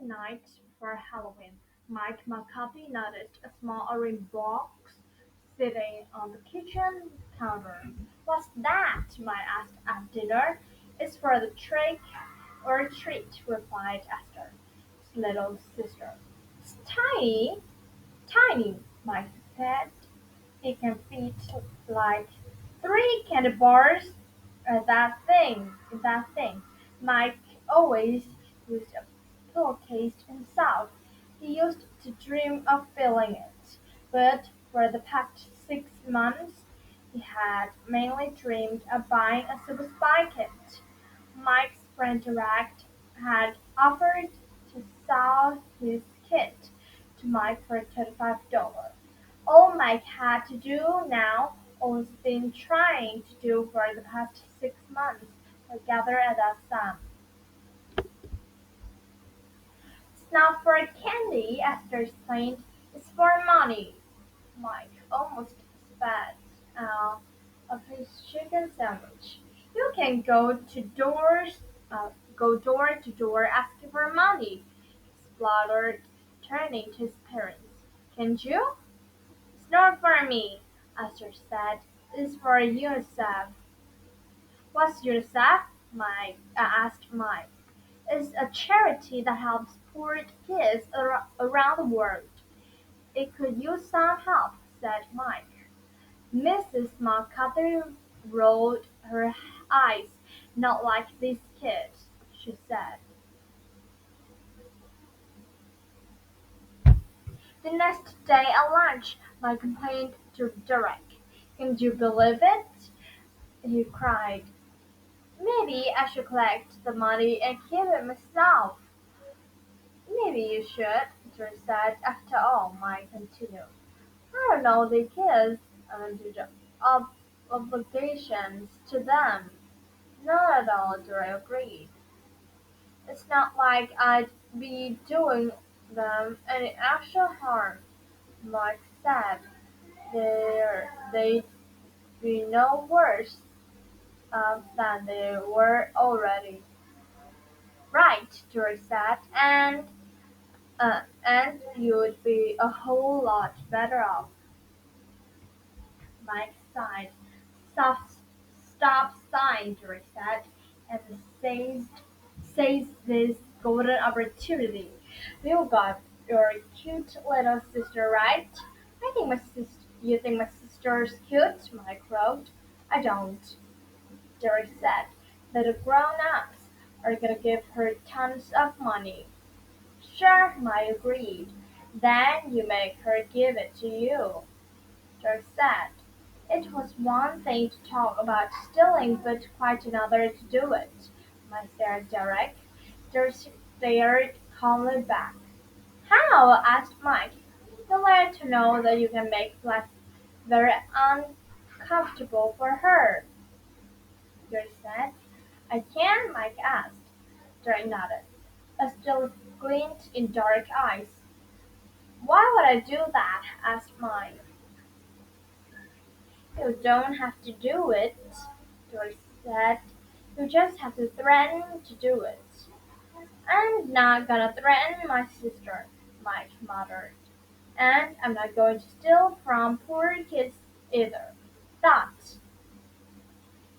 night before Halloween, Mike McCarthy noticed a small orange box sitting on the kitchen counter. What's that? Mike asked at dinner. It's for the trick or treat, replied Esther, his little sister. It's tiny, tiny, Mike said. It can fit like three candy bars. That thing. Mike always used a pillowcase himself. He used to dream of filling it, but for the past 6 months, he had mainly dreamed of buying a super spy kit. Mike's friend Direct had offered to sell his kit to Mike for $35. All Mike had to do now was been trying to do for the past 6 months together at that sum. It's not for candy, Esther explained. It's for money. Mike almost spat out of his chicken sandwich. You can go door to door asking for money, he spluttered, turning to his parents. Can't you? It's not for me, Esther said. It's for UNICEF. What's UNICEF? Mike asked Mike. It's a charity that helps poor kids around the world. It could use some help, said Mike. Mrs. McCarthy rolled her eyes. Not like these kids, she said. The next day at lunch, Mike complained to Derek. Can you believe it? He cried. Maybe I should collect the money and keep it myself. Maybe you should, George said. After all, Mike continued. I don't know the kids and the obligations to them. Not at all, Dora agreed. It's not like I'd be doing them any actual harm, Mike said. They'd be no worse than they were already. Right, George said, and you'd be a whole lot better off. Mike sighed. Stop, stop sighing, George said, and seized this golden opportunity. You got your cute little sister right. You think my sister's cute, Mike wrote. I don't, Derek said. But the grown-ups are gonna give her tons of money. Sure, Mike agreed. Then you make her give it to you, Derek said. It was one thing to talk about stealing, but quite another to do it, Mike said Derek. Derek stared calmly back. How? Asked Mike. You let to know that you can make life very uncomfortable for her, Derek said. I can? Mike asked. Derek nodded. A still glint in dark eyes. Why would I do that? Asked Mike. You don't have to do it, Doris said. You just have to threaten to do it. I'm not gonna threaten my sister, Mike muttered. And I'm not going to steal from poor kids either. That,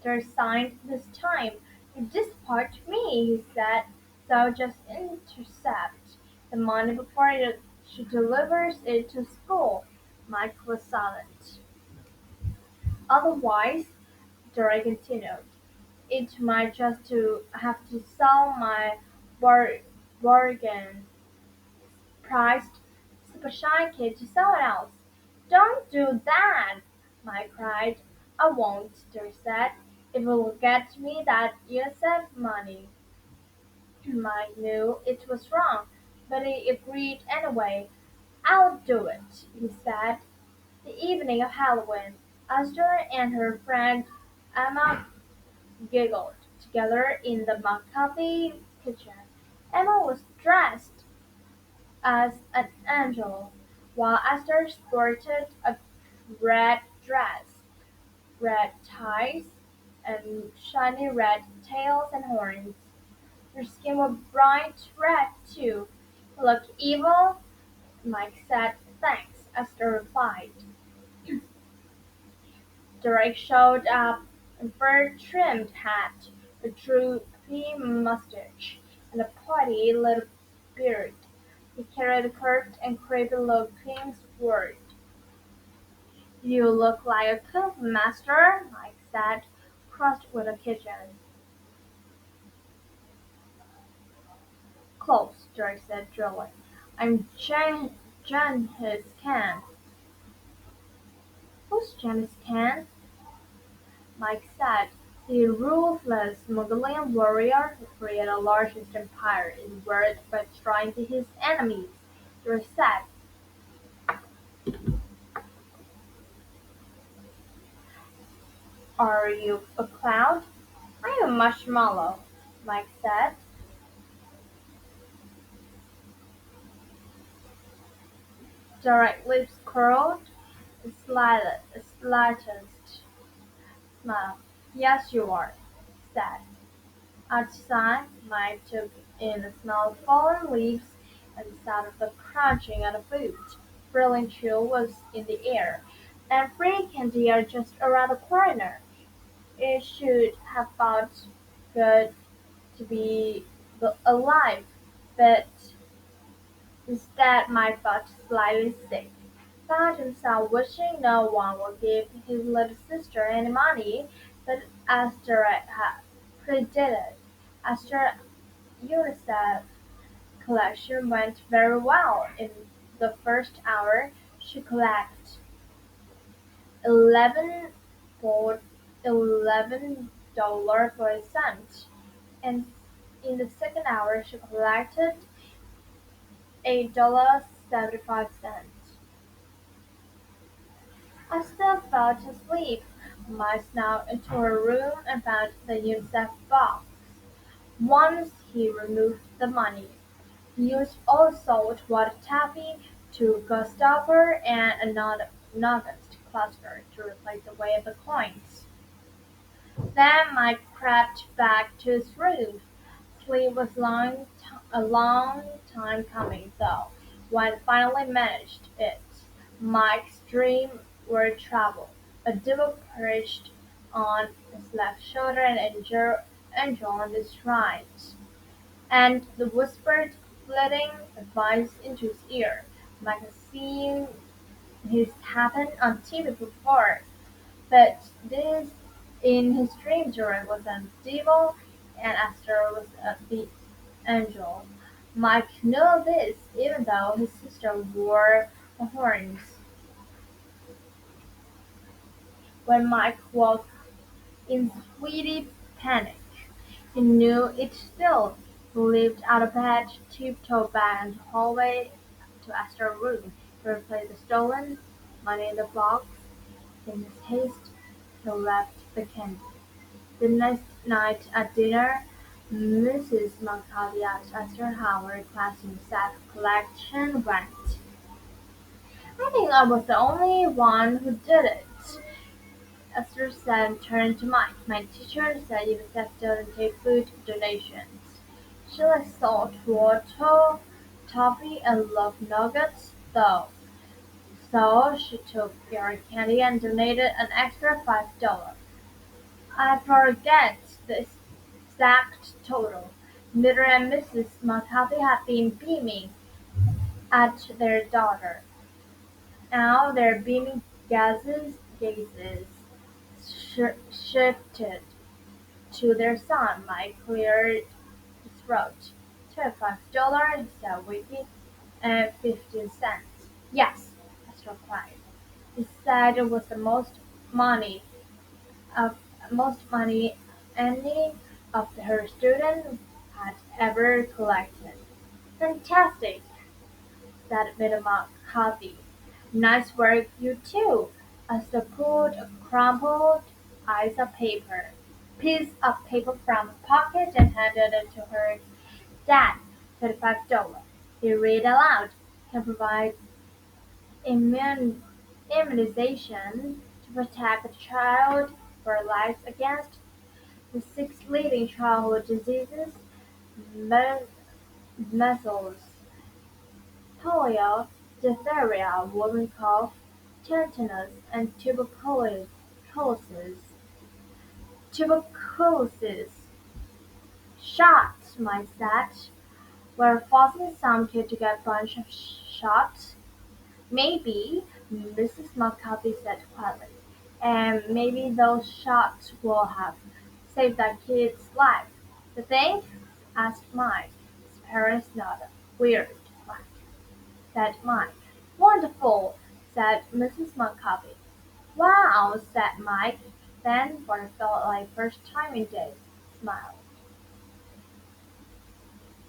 Doris signed this time. You disappoint me, he said. So just intercept the money before she delivers it to school. Mike was silent. Otherwise, Dora continued, it might just to have to sell my bar- bargain priced super shy kid to someone else. Don't do that, Mike cried. I won't, Dora said. It will get me that UNICEF money. Mike knew it was wrong, but he agreed anyway. I'll do it, he said. The evening of Halloween, Esther and her friend Emma giggled together in the McCarthy kitchen. Emma was dressed as an angel, while Esther sported a red dress, red ties, and shiny red tails and horns. Her skin was bright red too, Look evil? Mike said. Thanks, Esther replied. Derek showed up, a fur-trimmed hat, a droopy mustache, and a potty little beard. He carried a curved and creepy-looking sword. "You look like a cook, master," Mike said, crossed with a kitchen. "Close," Derek said drily. "I'm Genghis Khan." "Who's Genghis Khan?" Mike said. "The ruthless Mongolian warrior who created the largest empire in the world by destroying his enemies," Derek said. "Are you a cloud?" "I'm a marshmallow," Mike said. Derek's lips curled, a slightest smile. "Yes, you are," he said. Outside, Mike took in the smell of fallen leaves and the sound of the crunching of the boot. Thrilling chill was in the air, and free candy are just around the corner. It should have felt good to be alive, but instead Mike felt slightly sick. Found himself wishing no one would give his little sister any money, but Esther had predicted. Esther UNICEF collection went very well. In the first hour, she collected 11.11 and in the second hour she collected $8.75. I still fell asleep. I snuck into her room and found the UNICEF box. Once he removed the money, he used all salt water taffy to Gustave and a August cluster to replace the weight of the coins. Then Mike crept back to his room. Sleep was a long time coming, though, when finally managed it. Mike's dream were travel. A devil perched on his left shoulder and angel on his right, and the whispered flitting advice into his ear. Mike had seen this happen on TV before, but this in his dream Jordan was a devil and Esther was the angel. Mike knew this even though his sister wore the horns. When Mike woke in sweetie panic, he knew it still. He leaped out of bed, tiptoed back into the hallway to Esther's room. He replaced the stolen money in the box. In his haste, he left the candy. The next night at dinner, Mrs. McCarthy asked Esther how her class UNICEF collection went. "I think I was the only one who did it," Esther said and turned to Mike. "My teacher said UNICEF doesn't take food donations. She likes salt water, toffee, and love nuggets, though. So she took your candy and donated an extra $5. I forget the exact total. Mr. and Mrs. McCarthy had been beaming at their daughter. Now their beaming gazes shifted to their son. Mike cleared his throat. $25, he said weakly, and 15 cents. Yes, Esther cried. He said it was the money of most money any of her students had ever collected. "Fantastic," said Madam McCarthy. "Nice work, you two." Esther pulled a crumpled piece of paper from her pocket and handed it to her dad. $25. He read aloud. "Can provide immun- immunization to protect the child for life against the six leading childhood diseases: measles, polio, diphtheria, whooping cough, tetanus, and tuberculosis. Shots, my said. We're forcing some kid to get a bunch of shots. Maybe, Mrs. McCarthy said quietly, and maybe those shots will have saved that kid's life. You think? Asked Mike. His parents nodded. Weird, Mike, said Mike. Wonderful, said Mrs. McCarthy. Wow, said Mike. Then, for it felt like first time in days, smiled.